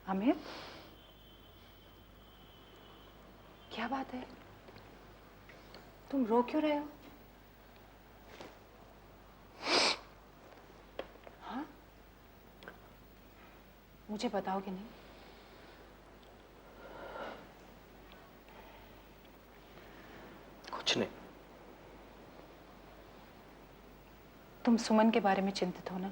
अमित, क्या बात है? तुम रो क्यों रहे हो? हाँ, मुझे बताओगे नहीं? कुछ नहीं। तुम सुमन के बारे में चिंतित हो ना?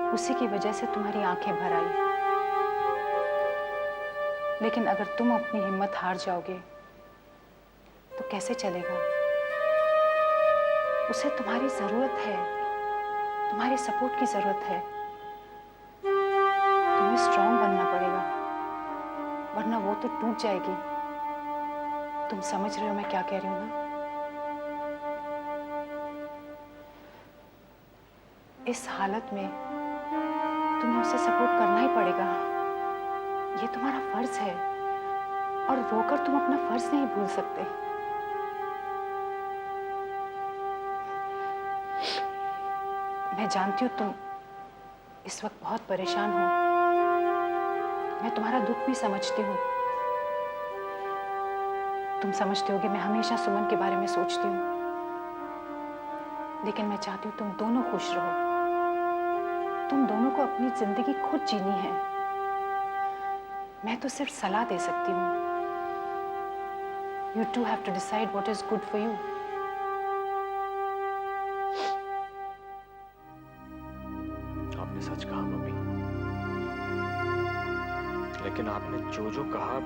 उसी की वजह से तुम्हारी आंखें भर आई। लेकिन अगर तुम अपनी हिम्मत हार जाओगे तो कैसे चलेगा? उसे तुम्हारी जरूरत है, तुम्हारे सपोर्ट की जरूरत है। तुम्हें स्ट्रांग बनना पड़ेगा, वरना वो तो टूट जाएगी। तुम समझ रहे हो मैं क्या कह रही हूं ना? इस हालत में तुम्हें उसे सपोर्ट करना ही पड़ेगा। ये तुम्हारा फर्ज है और रोकर तुम अपना फर्ज नहीं भूल सकते। मैं जानती हूँ तुम इस वक्त बहुत परेशान हो। मैं तुम्हारा दुख भी समझती हूँ। तुम समझते होगे मैं हमेशा सुमन के बारे में सोचती हूँ, लेकिन मैं चाहती हूँ तुम दोनों खुश रहो। तुम दोनों को अपनी जिंदगी खुद जीनी है। मैं तो सिर्फ सलाह दे सकती हूँ। You two have to decide what is good for you. आपने सच कहा मम्मी, लेकिन आपने जो जो कहा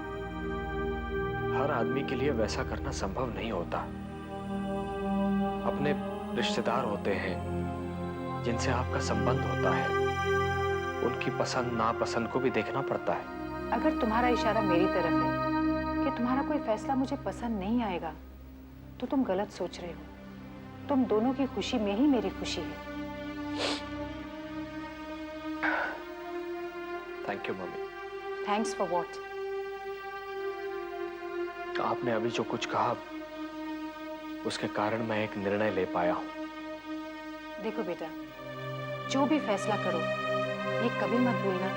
हर आदमी के लिए वैसा करना संभव नहीं होता। अपने रिश्तेदार होते हैं जिनसे आपका संबंध होता है, उनकी पसंद नापसंद को भी देखना पड़ता है। अगर तुम्हारा इशारा मेरी तरफ है कि तुम्हारा कोई फैसला मुझे पसंद नहीं आएगा, तो तुम गलत सोच रहे हो। तुम दोनों की खुशी में ही मेरी खुशी है। Thank you mummy. Thanks for what? आपने अभी जो कुछ कहा उसके कारण मैं एक निर्णय ले पाया हूं। देखो बेटा, जो भी फैसला करो ये कभी मत भूलना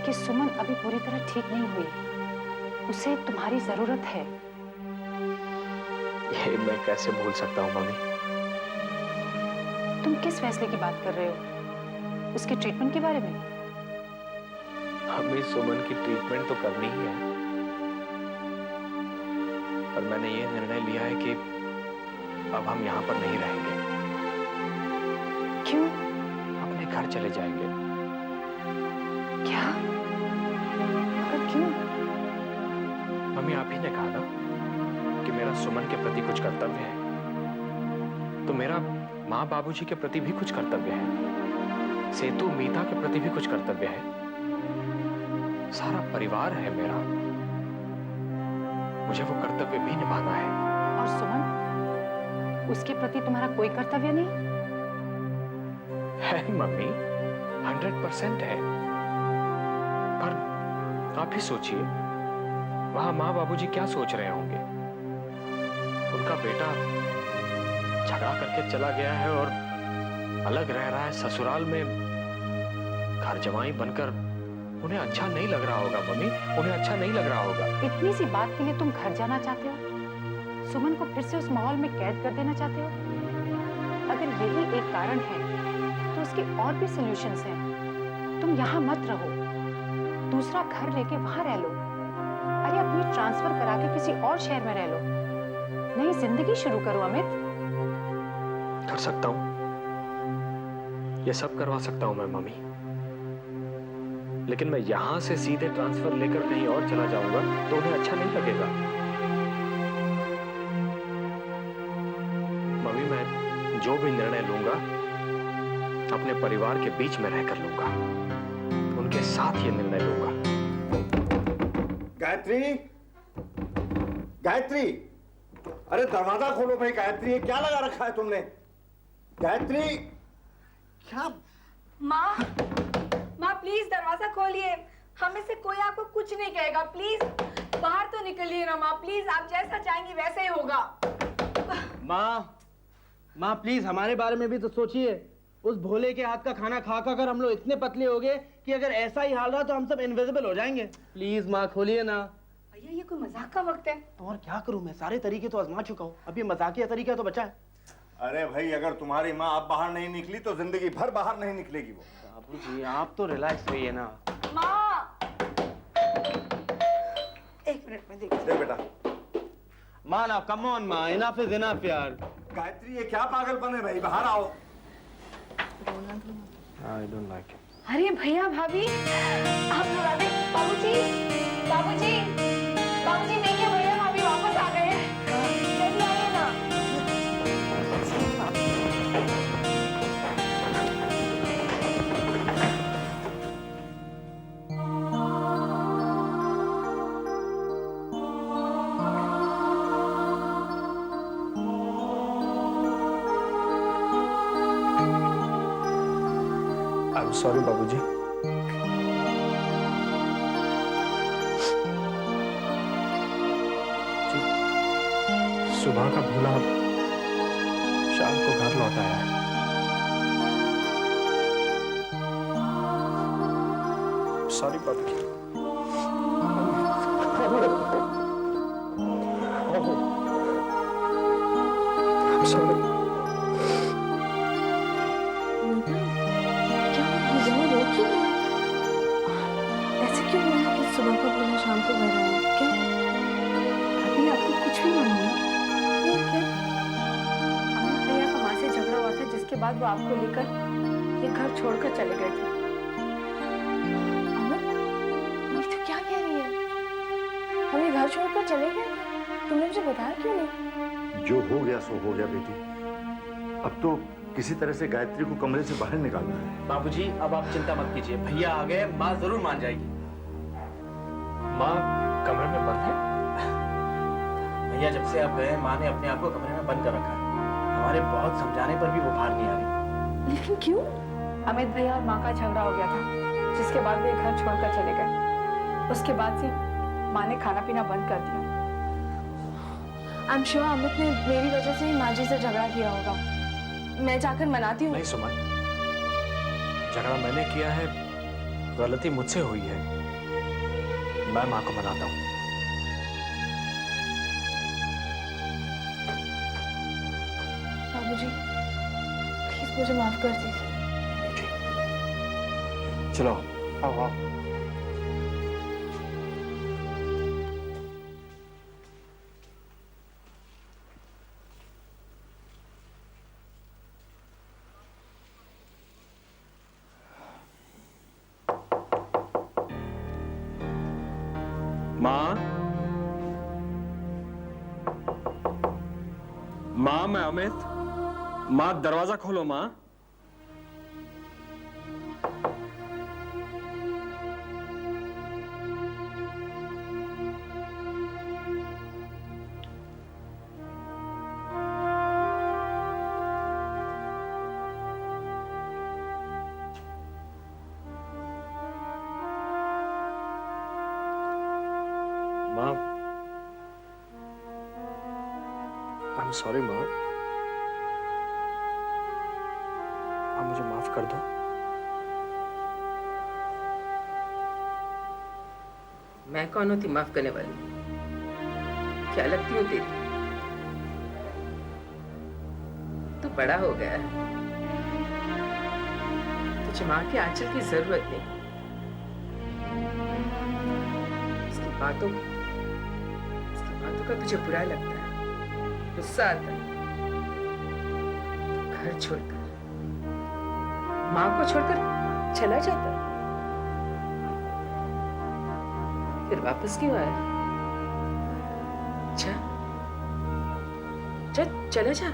कि सुमन अभी पूरी तरह ठीक नहीं हुई। उसे तुम्हारी जरूरत है। ये मैं कैसे भूल सकता हूं मम्मी? तुम किस फैसले की बात कर रहे हो? उसके ट्रीटमेंट के बारे में? हमें सुमन की ट्रीटमेंट तो करनी ही है, पर मैंने ये निर्णय लिया है कि अब हम यहाँ पर नहीं रहेंगे। क्यों? अपने घर चले जाएंगे। क्या? मगर क्यों? मम्मी, आप ही ने कहा ना कि मेरा सुमन के प्रति कुछ कर्तव्य है, तो मेरा माँ बाबूजी के प्रति भी कुछ कर्तव्य है, सेतु मीता के प्रति भी कुछ कर्तव्य है। सारा परिवार है मेरा, मुझे वो कर्तव्य भी निभाना है। और सुमन, उसके प्रति तुम्हारा कोई कर्तव्य नहीं? है मम्मी, 100% है। पर आप ही सोचिए, वहां माँ बाबूजी क्या सोच रहे होंगे? उनका बेटा झगड़ा करके चला गया है और अलग रह रहा है ससुराल में घर जमाई बनकर। उन्हें अच्छा नहीं लग रहा होगा मम्मी, उन्हें अच्छा नहीं लग रहा होगा। इतनी सी बात के लिए तुम घर जाना चाहते हो? सुमन को फिर से उस माहौल में कैद कर देना चाहते हो? अगर यही एक कारण है तो उसके और भी सॉल्यूशंस हैं। तुम यहाँ मत रहो, दूसरा घर लेके वहां रह लो। अरे अपनी ट्रांसफर करा के किसी और शहर में रह लो, नई जिंदगी शुरू करो। अमित, कर सकता हूँ, ये सब करवा सकता हूँ मैं मम्मी, लेकिन मैं यहां से सीधे ट्रांसफर लेकर कहीं और चला जाऊंगा तो उन्हें अच्छा नहीं लगेगा। मम्मी, मैं जो भी निर्णय लूंगा अपने परिवार के बीच में रहकर लूंगा, उनके साथ ये निर्णय लूंगा। गायत्री, गायत्री, अरे दरवाजा खोलो भाई। गायत्री, ये क्या लगा रखा है तुमने? गायत्री, क्या? माँ, माँ प्लीज दरवाजा खोलिए। हमें से कोई आपको कुछ नहीं कहेगा। प्लीज बाहर तो निकलिए ना माँ, प्लीज। आप जैसा चाहेंगी वैसे ही होगा। माँ, माँ प्लीज हमारे बारे में भी तो सोचिए। उस भोले के हाथ का खाना खा खा कर हम लोग इतने पतले हो गए कि अगर ऐसा ही हाल रहा तो हम सब इनविजिबल हो जाएंगे। प्लीज माँ खोलिए ना। भैया ये कोई मजाक का वक्त है। तो और क्या करूं मैं, सारे तरीके तो आजमा चुका हूँ, अब ये मजाकिया तरीका तो बचा है। अरे भाई अगर तुम्हारी माँ अब बाहर नहीं निकली तो जिंदगी भर बाहर नहीं निकलेगी वो। बाबूजी आप तो रिलैक्स रहिए ना। माँ, एक मिनट में देखती देख बेटा। माँ ना, कम ऑन माँ, इनफ इज इनफ यार। गायत्री ये क्या पागलपन है भाई, बाहर आओ। I don't like it. अरे भैया भाभी, आप लोग आ गए। बाबूजी, बाबूजी, बाबूजी देखिए भैया भाभी वापस आ गए हैं। जल्दी आइए ना। आई एम सॉरी बाबूजी। सुबह का भूला शाम को घर लौट आया है। सॉरी बाबूजी। I'm sorry. ऐसे क्यों बोला कि सुबह को बोला शाम को घर आया? क्या अभी आपको कुछ भी मालूम नहीं? क्या अमित भैया का माँ से झगड़ा हुआ था, जिसके बाद वो आपको लेकर ये घर छोड़कर चले गए थे। अमित, ये तो क्या कह रही है? हम ये घर छोड़कर चले गए थे, तुमने मुझे बताया क्यों नहीं? जो हो गया सो हो गया बेटी। अब तो किसी तरह से गायत्री को कमरे से बाहर निकालना है। बाबूजी अब आप चिंता मत कीजिए, भैया आ गए, माँ जरूर मान जाएगी। माँ कमरे में बंद है? भैया जब से आप गए माँ ने अपने आप को कमरे में बंद कर रखा है। हमारे बहुत समझाने पर भी वो बाहर नहीं आ रही। लेकिन क्यों? अमित भैया और माँ का झगड़ा हो गया था, जिसके बाद वे घर छोड़कर चले गए। उसके बाद से माँ ने खाना पीना बंद कर दिया। आई एम श्योर अमित ने मेरी वजह से ही माँ जी से झगड़ा किया होगा। मैं जाकर मनाती हूँ। नहीं सुमन, झगड़ा मैंने किया है, गलती मुझसे हुई है। मैं माँ को मनाता हूँ। बाबूजी, प्लीज मुझे माफ कर दीजिए। चलो आओ आओ। माँ, माँ मैं अमित। माँ दरवाजा खोलो माँ। माँ, आई एम सॉरी माँ। आप मुझे माफ कर दो। मैं कौन होती माफ करने वाली? क्या लगती हो तेरी? तू बड़ा हो गया है, तुझे माँ के आंचल की जरूरत नहीं। उसकी बातों का तुझे बुरा लगता है, गुस्सा आता है। घर छोड़कर, माँ को छोड़कर चला जाता, फिर वापस क्यों आया? जा, चला जा।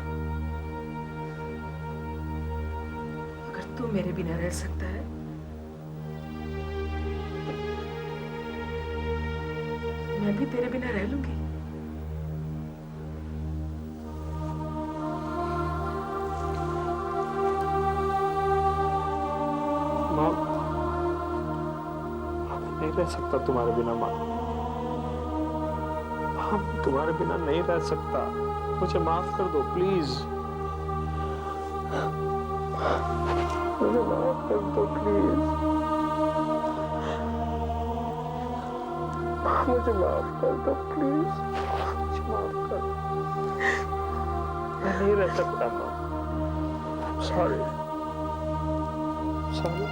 अगर तू मेरे बिना रह सकता है, मैं भी तेरे बिना रह लूंगी। माँ, नहीं रह सकता तुम्हारे बिना माँ। हम तुम्हारे बिना नहीं रह सकता। मुझे माफ कर दो प्लीज। मुझे माफ कर दो प्लीज, मुझे माफ कर दो प्लीज, मुझे माफ कर दो। मैं नहीं रह सकता माँ, सॉरी सॉरी।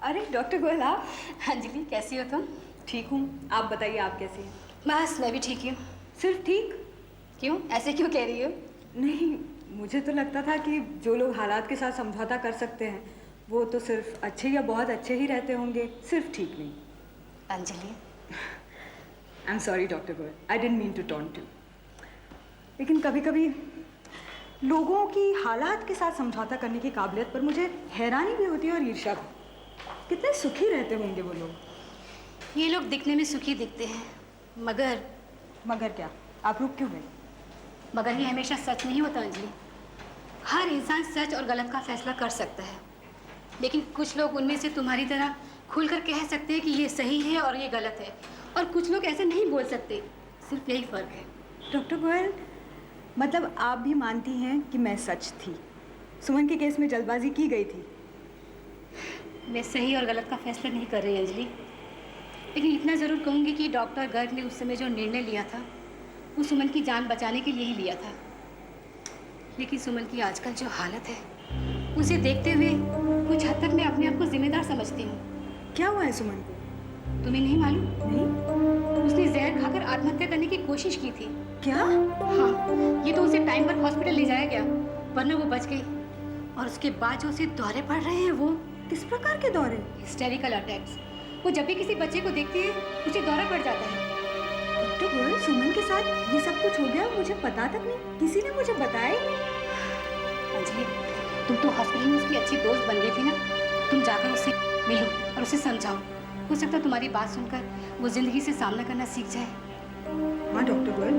अरे डॉक्टर गोयल आप? अंजलि कैसी हो तुम? ठीक हूँ, आप बताइए आप कैसे हैं? बस मैं भी ठीक हूँ। सिर्फ ठीक? क्यों, ऐसे क्यों कह रही हो? नहीं, मुझे तो लगता था कि जो लोग हालात के साथ समझौता कर सकते हैं वो तो सिर्फ अच्छे या बहुत अच्छे ही रहते होंगे, सिर्फ ठीक नहीं। Anjali, I am sorry doctor Goyal, I didn't mean to taunt you. लेकिन कभी कभी लोगों की हालात के साथ समझौता करने की काबिलियत पर मुझे हैरानी भी होती है और ईर्ष्या भी। कितने सुखी रहते होंगे वो लोग। ये लोग दिखने में सुखी दिखते हैं, मगर क्या? आप रुक क्यों गए? मगर ये हमेशा सच नहीं होता अंजलि। हर इंसान सच और गलत का फैसला कर सकता है, लेकिन कुछ लोग उनमें से तुम्हारी तरह खुलकर कह सकते हैं कि ये सही है और ये गलत है, और कुछ लोग ऐसे नहीं बोल सकते। सिर्फ यही फ़र्क है। डॉक्टर गोयल, मतलब आप भी मानती हैं कि मैं सच थी, सुमन के केस में जल्दबाजी की गई थी। मैं सही और गलत का फैसला नहीं कर रही अंजलि, लेकिन इतना ज़रूर कहूँगी कि डॉक्टर गर्ग ने उस समय जो निर्णय लिया था वो सुमन की जान बचाने के लिए ही लिया था। लेकिन सुमन की आजकल जो हालत है उसे देखते हुए कुछ हद तक मैं अपने आप को जिम्मेदार समझती हूँ। क्या हुआ है सुमन को? तुम्हें नहीं मालूम? नहीं। उसने जहर खाकर आत्महत्या करने की कोशिश की थी। क्या? हाँ, ये तो उसे टाइम पर हॉस्पिटल ले जाया गया, वरना वो बच गई। और उसके बाद जो उसे दौरे पड़ रहे हैं वो किस प्रकार के दौरे? Hysterical attacks. वो जब भी किसी बच्चे को देखती है उसे दौरा पड़ जाता है। डॉक्टर गोयल, सुमन के साथ ये सब कुछ हो गया, मुझे पता तक नहीं, किसी ने मुझे बताया ही नहीं। अंजलि, तुम तो हॉस्पिटल में उसकी अच्छी दोस्त बन गई थी ना, तुम जाकर उससे मिलो और उसे समझाओ। हो सकता है तुम्हारी बात सुनकर वो जिंदगी से सामना करना सीख जाए। हाँ डॉक्टर गोयल,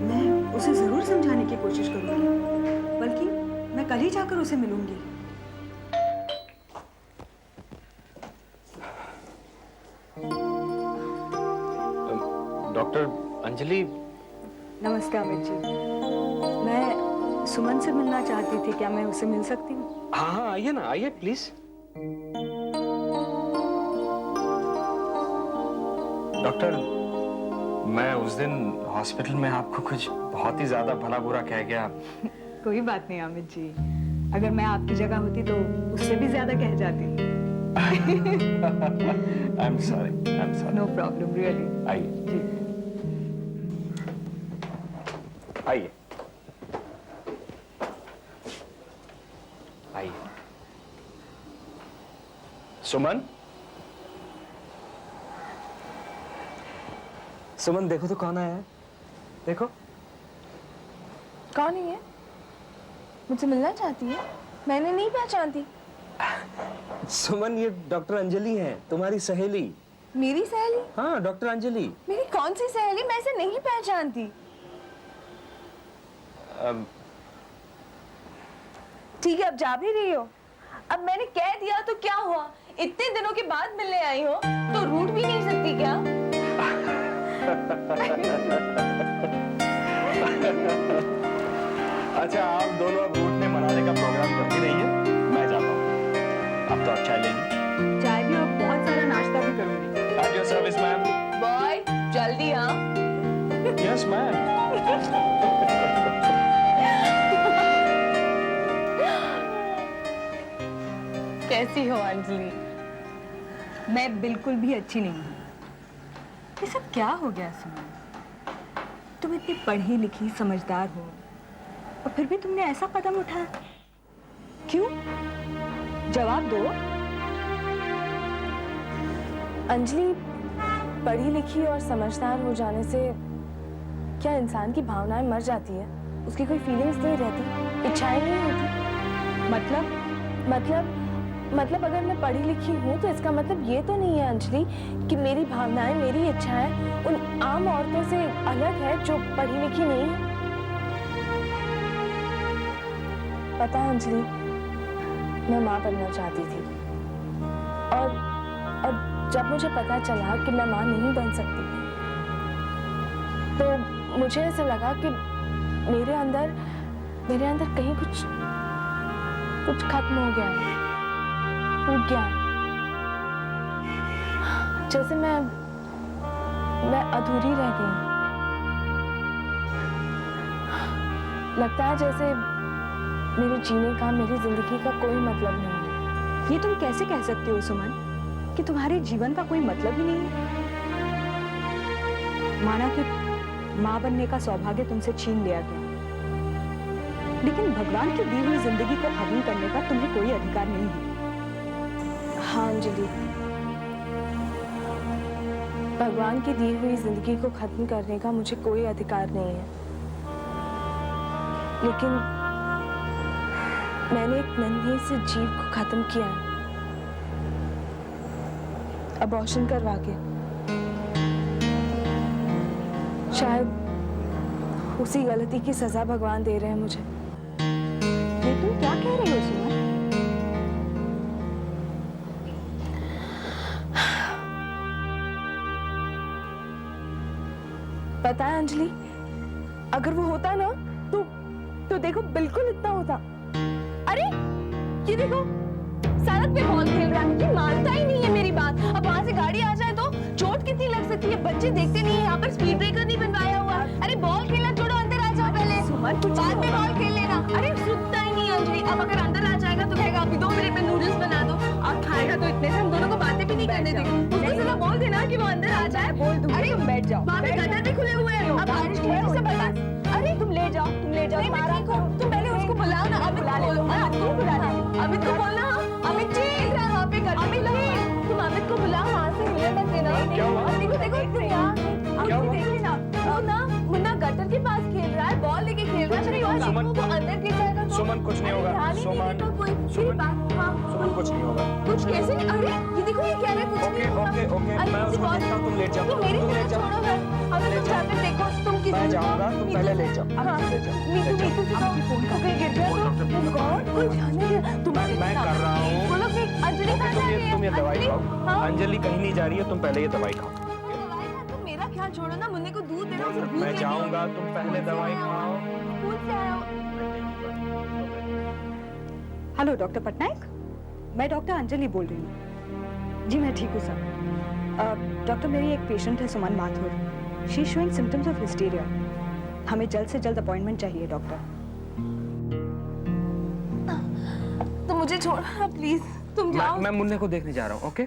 मैं उसे ज़रूर समझाने की कोशिश करूँगी, बल्कि मैं कल ही जाकर उसे मिलूंगी। डॉक्टर अंजलि। नमस्ते अमित जी, मैं सुमन से मिलना चाहती थी, क्या मैं उसे मिल सकती हूँ? हाँ हाँ, आइए ना, आइए प्लीज। डॉक्टर, मैं उस दिन हॉस्पिटल में आपको कुछ बहुत ही ज्यादा भला बुरा कह गया। कोई बात नहीं अमित जी, अगर मैं आपकी जगह होती तो उससे भी ज्यादा कह जाती। I'm sorry. No problem, really. आइए जी। आइए आइए। सुमन, सुमन देखो तो कौन आया है, देखो। कौन है ये? मुझसे मिलना चाहती है? मैंने नहीं पहचानती। सुमन, ये डॉक्टर अंजलि है, तुम्हारी सहेली। मेरी सहेली? हाँ, डॉक्टर अंजलि। मेरी कौन सी सहेली? मैं इसे नहीं पहचानती। ठीक है, अब जा भी रही हो। अब मैंने कह दिया तो क्या हुआ? इतने दिनों के बाद मिलने आई हो तो रूठ भी नहीं सकती क्या? अच्छा, आप दोनों अब रूठने मनाने का प्रोग्राम करती रहिए, मैं जाता हूँ। अब तो आप चाय लेंगे? चाय भी और बहुत सारा नाश्ता भी करूंगी। At your service, ma'am. Boy, जल्दी हाँ। Yes, ma'am. कैसी हो अंजलि? मैं बिल्कुल भी अच्छी नहीं हूँ। ये सब क्या हो गया सुमन? तुम इतनी पढ़ी लिखी समझदार हो और फिर भी तुमने ऐसा कदम उठाया, क्यों? जवाब दो। अंजलि, पढ़ी लिखी और समझदार हो जाने से क्या इंसान की भावनाएं मर जाती है? उसकी कोई फीलिंग्स नहीं रहती, इच्छाएं नहीं होती। मतलब मतलब अगर मैं पढ़ी लिखी हूँ तो इसका मतलब ये तो नहीं है अंजलि कि मेरी भावनाएं, मेरी इच्छाएं उन आम औरतों से अलग है जो पढ़ी लिखी नहीं है। पता है अंजलि, मैं माँ बनना चाहती थी और जब मुझे पता चला कि मैं माँ नहीं बन सकती तो मुझे ऐसा लगा कि मेरे अंदर कहीं कुछ खत्म हो गया है, टूट गया है। जैसे मैं अधूरी रह गई। लगता है जैसे मेरे जीने का, मेरी जिंदगी का कोई मतलब नहीं है। ये तुम कैसे कह सकते हो सुमन कि तुम्हारे जीवन का कोई मतलब ही नहीं है? माना कि माँ बनने का सौभाग्य तुमसे छीन लिया गया, लेकिन भगवान की दी हुई जिंदगी को खत्म करने का तुम्हें कोई अधिकार नहीं है। हाँ अंजलि, भगवान की दी हुई जिंदगी को खत्म करने का मुझे कोई अधिकार नहीं है, लेकिन मैंने एक नन्हे से जीव को खत्म किया है, अबॉर्शन करवा के। शायद उसी गलती की सजा भगवान दे रहे हैं मुझे। ये तुम क्या कह रही हो सुमन? पता है अंजलि, अगर वो होता ना तो देखो बिल्कुल इतना होता। अरे ये देखो, सड़क पे बॉल खेल रहा है, ये मानता ही नहीं है मेरी बात। अब वहां से गाड़ी आ जाए तो चोट कितनी लग सकती है। बच्चे देखते नहीं है, यहाँ पर स्पीड ब्रेकर नहीं बनवाया हुआ। अरे बॉल खेलना छोड़ो, अंदर आ जाओ पहले, बाद में बॉल खेल लेना। अरे सुनता ही नहीं अंजलि। अब अगर अंदर आ जाएगा तो कहेगा अभी 2 मिनट में नूडल्स बना दो। अब खाएगा तो इतने से हम दोनों को बातें भी नहीं करने देंगे। उसको सिर्फ बोल देना कि वो अंदर आ जाए। बोल दूंगी, अरे तुम बैठ जाओ, वहाँ पे गटर भी खुले हुए हैं। अब बारिश की वजह से बता। अरे तुम ले जाओ। तुम पहले उसको बुलाओ ना। अमित को बुलाना, अमित को बोलना। अमित जी वहाँ पे गटर, अमित जी तुम अमित को बुलाओ, वहाँ से मिलने मत देना। देखो तुम यहाँ देखिए ना, वो ना गटर के पास खेल रहा है, बॉल लेके खेल रहा है। सुमन, वो अंदर गिर जाएगा तो सुमन कुछ नहीं होगा। सुमन कुछ नहीं होगा। कुछ कैसे नहीं? अरे ये देखो, ये कह रहे कुछ नहीं होगा। ओके अरे मैं उसको देखता हूँ, तुम लेट जाओ। तुम मेरी तरफ छोड़ो ना। अभी तुम जाकर देखो, तुम किसी मैं जाऊंगा, तुम पहले ले जाओ। हाँ, नीतू फोन का कहीं गिर गया तो गॉड कोई ध्यान नहीं है। तुम मैं कर रहा हूँ। बोलो कि अंजलि कहाँ जा रही है? तुम ये दवाई अंजलि? खाओ। हाँ? अंजलि कहीं नहीं जा रही है, तुम पहले ये दवाई खाओ। दवाई खा, तुम मेरा ख्याल छोड़ो ना, मुन्ने को दूध दे दो। उसे भूख मैं लगी है। जाऊंगा, तुम पहले दवाई खाओ। स्कूल से आए हो। हेलो डॉक्टर पटनायक, मैं डॉक्टर अंजलि बोल रही हूँ। जी मैं ठीक हूँ सर। डॉक्टर मेरी एक पेशेंट है Suman Mathur, she showing symptoms of hysteria. हमें जल्द से जल्द अपॉइंटमेंट चाहिए डॉक्टर। तो मुझे छोड़ो ना प्लीज, तुम जाओ। मैं मुन्ने को देखने जा रहा हूँ। ओके